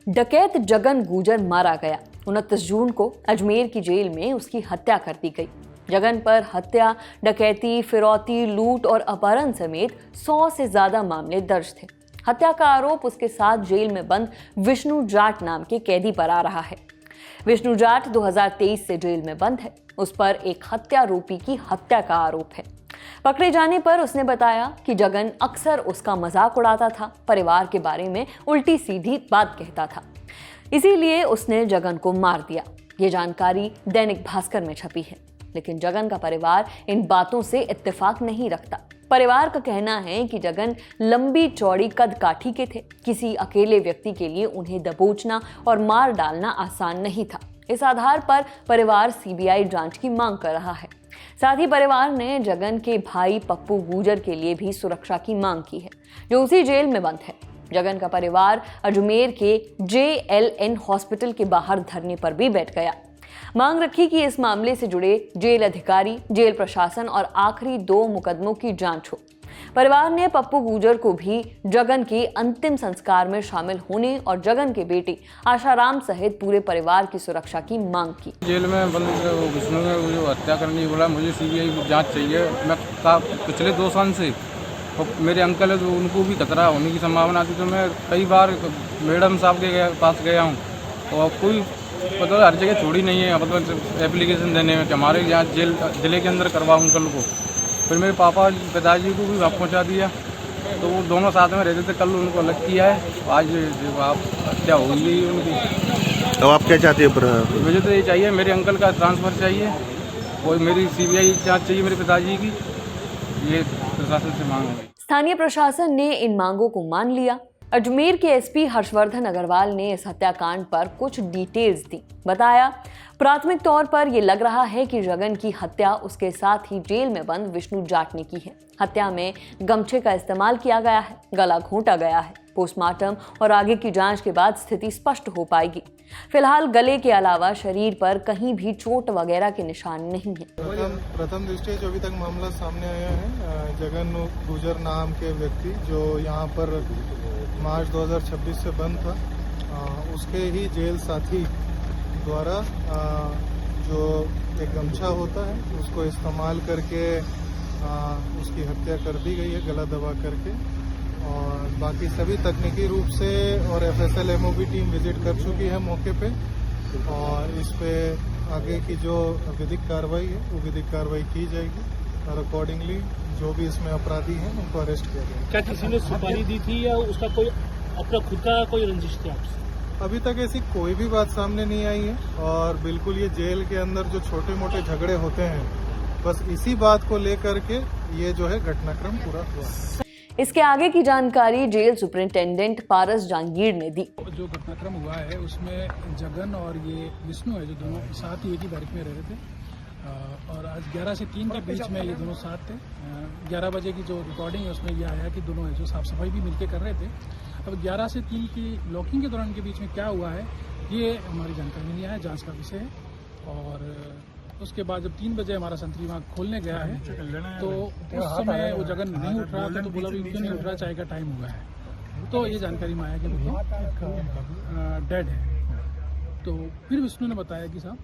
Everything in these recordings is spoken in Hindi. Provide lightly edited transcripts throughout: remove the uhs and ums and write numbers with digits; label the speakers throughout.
Speaker 1: डकैत जगन गुजर मारा गया। 29 जून को अजमेर की जेल में उसकी हत्या कर दी गई। जगन पर हत्या, डकैती, फिरौती, लूट और अपहरण समेत 100 से ज्यादा मामले दर्ज थे। हत्या का आरोप उसके साथ जेल में बंद विष्णु जाट नाम के कैदी पर आ रहा है। विष्णु जाट 2023 से जेल में बंद है। उस पर एक हत्यारोपी की हत्या का आरोप है। पकड़े जाने पर उसने बताया कि जगन अक्सर उसका मजाक उड़ाता था, परिवार के बारे में उल्टी सीधी बात कहता था, इसीलिए उसने जगन को मार दिया। ये जानकारी दैनिक भास्कर में छपी है। लेकिन जगन का परिवार इन बातों से इत्तेफाक नहीं रखता। परिवार का कहना है कि जगन लंबी चौड़ी कद काठी के थे। किसी अकेले व्यक्ति के लिए उन्हें दबोचना और मार डालना आसान नहीं था। इस आधार पर परिवार सीबीआई जांच की मांग कर रहा है। साथ ही परिवार ने जगन के भाई पप्पू गुजर के लिए भी सुरक्षा की मांग की है, जो उसी जेल में बंद है। जगन का परिवार अजमेर के JLN हॉस्पिटल के बाहर धरने पर भी बैठ गया। मांग रखी कि इस मामले से जुड़े जेल अधिकारी, जेल प्रशासन और आखिरी 2 मुकदमों की जांच हो। परिवार ने पप्पू गुजर को भी जगन के अंतिम संस्कार में शामिल होने और जगन के बेटे आशाराम सहित पूरे परिवार की सुरक्षा की मांग की।
Speaker 2: जेल में बंद विष्णु ने जो हत्या करने बोला, मुझे सीबीआई जांच चाहिए। मैं पिछले 2 साल से मेरे अंकल है, जो उनको भी खतरा होने की संभावना थी, तो मैं कई बार मैडम साहब के पास गया हूँ और कोई मतलब हर जगह छोड़ी नहीं है, मतलब एप्लीकेशन देने में कि हमारे यहाँ जिले के अंदर करवाओ अंकल को। फिर मेरे पापा पिताजी को भी वहाँ पहुँचा दिया, तो वो दोनों साथ में रहते थे। कल उनको अलग किया है, आज आप हत्या हो गई उनकी।
Speaker 3: तो आप क्या चाहते हैं?
Speaker 2: मुझे तो ये चाहिए, मेरे अंकल का ट्रांसफ़र चाहिए, कोई मेरी सीबीआई जांच चाहिए मेरे पिताजी की। ये प्रशासन से मांग है।
Speaker 1: स्थानीय प्रशासन ने इन मांगों को मान लिया। अजमेर के एसपी हर्षवर्धन अग्रवाल ने इस हत्याकांड पर कुछ डिटेल्स दी। बताया, प्राथमिक तौर पर यह लग रहा है कि जगन की हत्या उसके साथ ही जेल में बंद विष्णु जाट ने की है। हत्या में गमछे का इस्तेमाल किया गया है, गला घोंटा गया है। पोस्टमार्टम और आगे की जांच के बाद स्थिति स्पष्ट हो पाएगी। फिलहाल गले के अलावा शरीर पर कहीं भी चोट वगैरह के निशान नहीं है।
Speaker 4: प्रथम दृष्टया जो अभी तक मामला सामने आया है, जगन गुजर नाम के व्यक्ति जो यहाँ पर मार्च 2026 से बंद था, उसके ही जेल साथी द्वारा जो एक गमछा होता है उसको इस्तेमाल करके उसकी हत्या कर दी गई है, गला दबा करके। और बाकी सभी तकनीकी रूप से और FSL MOB टीम विजिट कर चुकी है मौके पे, और इस पे आगे की जो विधिक कार्रवाई है वो विधिक कार्रवाई की जाएगी और अकॉर्डिंगली जो भी इसमें अपराधी हैं उनको अरेस्ट किया जाएगा।
Speaker 5: क्या किसी ने सुपारी दी थी या उसका कोई अपना खुद का कोई रंजिश थी आपसे?
Speaker 4: अभी तक ऐसी कोई भी बात सामने नहीं आई है, और बिल्कुल ये जेल के अंदर जो छोटे मोटे झगड़े होते हैं, बस इसी बात को लेकर के ये जो है घटनाक्रम पूरा हुआ।
Speaker 1: इसके आगे की जानकारी जेल सुपरिंटेंडेंट पारस जहांगीर ने दी।
Speaker 6: जो घटनाक्रम हुआ है उसमें जगन और ये विष्णु है, जो दोनों साथ ही एक ही बैरक में रह रहे थे, और आज 11 से 3 के बीच में ये दोनों साथ थे। 11 बजे की जो रिकॉर्डिंग है उसमें ये आया कि दोनों जो साफ सफाई भी मिलकर कर रहे थे। अब 11 से 3 की लॉकिंग के दौरान के बीच में क्या हुआ है ये हमारी जानकारी में नहीं आया, जांच का विषय है। और उसके बाद जब 3 बजे हमारा संतरी वहाँ खोलने गया है तो उस समय वो जगन नहीं उठ रहा था, तो बोला भी क्यों नहीं उठ रहा, चाय का टाइम हुआ है। तो ये जानकारी में आया कि डेड है। तो फिर विष्णु ने बताया कि साहब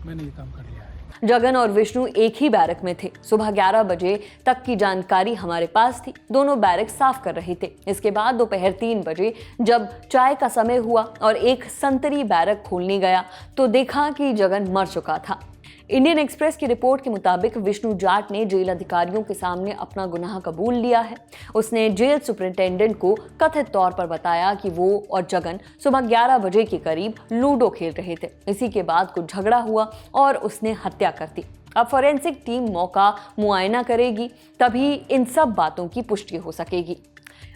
Speaker 6: मैंने ये काम कर लिया है।
Speaker 1: जगन और विष्णु एक ही बैरक में थे। सुबह 11 बजे तक की जानकारी हमारे पास थी। दोनों बैरक साफ कर रहे थे। इसके बाद दोपहर 3 बजे जब चाय का समय हुआ और एक संतरी बैरक खोलने गया तो देखा कि जगन मर चुका था। इंडियन एक्सप्रेस की रिपोर्ट के मुताबिक विष्णु जाट ने जेल अधिकारियों के सामने अपना गुनाह कबूल लिया है। उसने जेल सुपरिंटेंडेंट को कथित तौर पर बताया कि वो और जगन सुबह 11 बजे के करीब लूडो खेल रहे थे। इसी के बाद कुछ झगड़ा हुआ और उसने हत्या कर दी। अब फॉरेंसिक टीम मौका मुआयना करेगी, तभी इन सब बातों की पुष्टि हो सकेगी।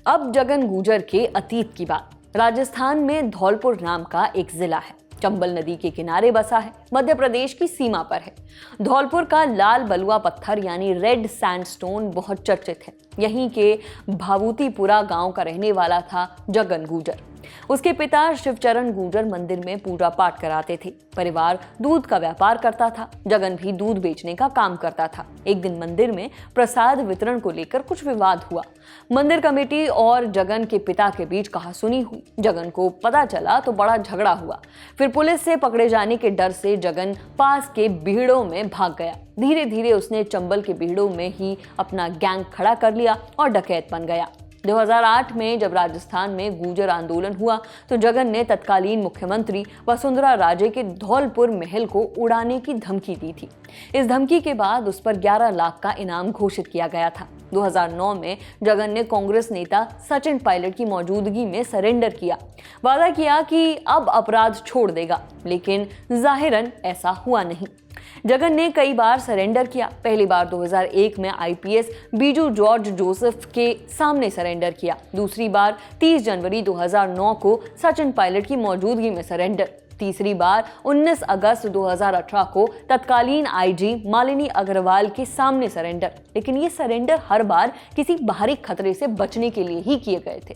Speaker 1: अब जगन गुजर के अतीत की बात। राजस्थान में धौलपुर नाम का एक जिला है, चंबल नदी के किनारे बसा है, मध्य प्रदेश की सीमा पर है। धौलपुर का लाल बलुआ पत्थर यानी रेड सैंडस्टोन बहुत चर्चित है। यहीं के भावुतीपुरा गांव का रहने वाला था जगन गुजर। उसके पिता शिवचरण गुर्जर मंदिर में पूजा पाठ कराते थे। परिवार दूध का व्यापार करता था। जगन भी दूध बेचने का काम करता था। एक दिन मंदिर में प्रसाद वितरण को लेकर कुछ विवाद हुआ। मंदिर कमेटी और जगन के पिता के बीच कहासुनी हुई। जगन को पता चला तो बड़ा झगड़ा हुआ। फिर पुलिस से पकड़े जाने के डर से जगन पास के बीहड़ों में भाग गया। धीरे धीरे उसने चंबल के बीहड़ों में ही अपना गैंग खड़ा कर लिया और डकैत बन गया। 2008 में जब राजस्थान में गुर्जर आंदोलन हुआ तो जगन ने तत्कालीन मुख्यमंत्री वसुंधरा राजे के धौलपुर महल को उड़ाने की धमकी दी थी। इस धमकी के बाद उस पर 11 लाख का इनाम घोषित किया गया था। 2009 में जगन ने कांग्रेस नेता सचिन पायलट की मौजूदगी में सरेंडर किया। वादा किया कि अब अपराध छोड़ देगा, लेकिन जाहिरन ऐसा हुआ नहीं। जगन ने कई बार सरेंडर किया। पहली बार 2001 में आईपीएस बीजू जॉर्ज जोसेफ के सामने सरेंडर किया। दूसरी बार 30 जनवरी 2009 को सचिन पायलट की मौजूदगी में सरेंडर। तीसरी बार 19 अगस्त 2018 को तत्कालीन आईजी मालिनी अग्रवाल के सामने सरेंडर। लेकिन ये सरेंडर हर बार किसी बाहरी खतरे से बचने के लिए ही किए गए थे।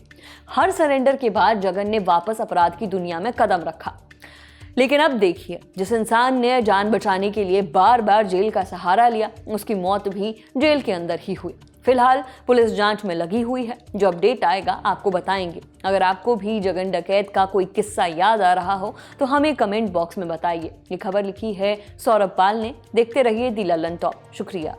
Speaker 1: हर सरेंडर के बाद जगन ने वापस अपराध की दुनिया में कदम रखा। लेकिन अब देखिए, जिस इंसान ने जान बचाने के लिए बार बार जेल का सहारा लिया, उसकी मौत भी जेल के अंदर ही हुई। फिलहाल पुलिस जांच में लगी हुई है। जो अपडेट आएगा आपको बताएंगे। अगर आपको भी जगन डकैत का कोई किस्सा याद आ रहा हो तो हमें कमेंट बॉक्स में बताइए। ये खबर लिखी है सौरभ पाल ने। देखते रहिए दी लल्लन टॉप। शुक्रिया।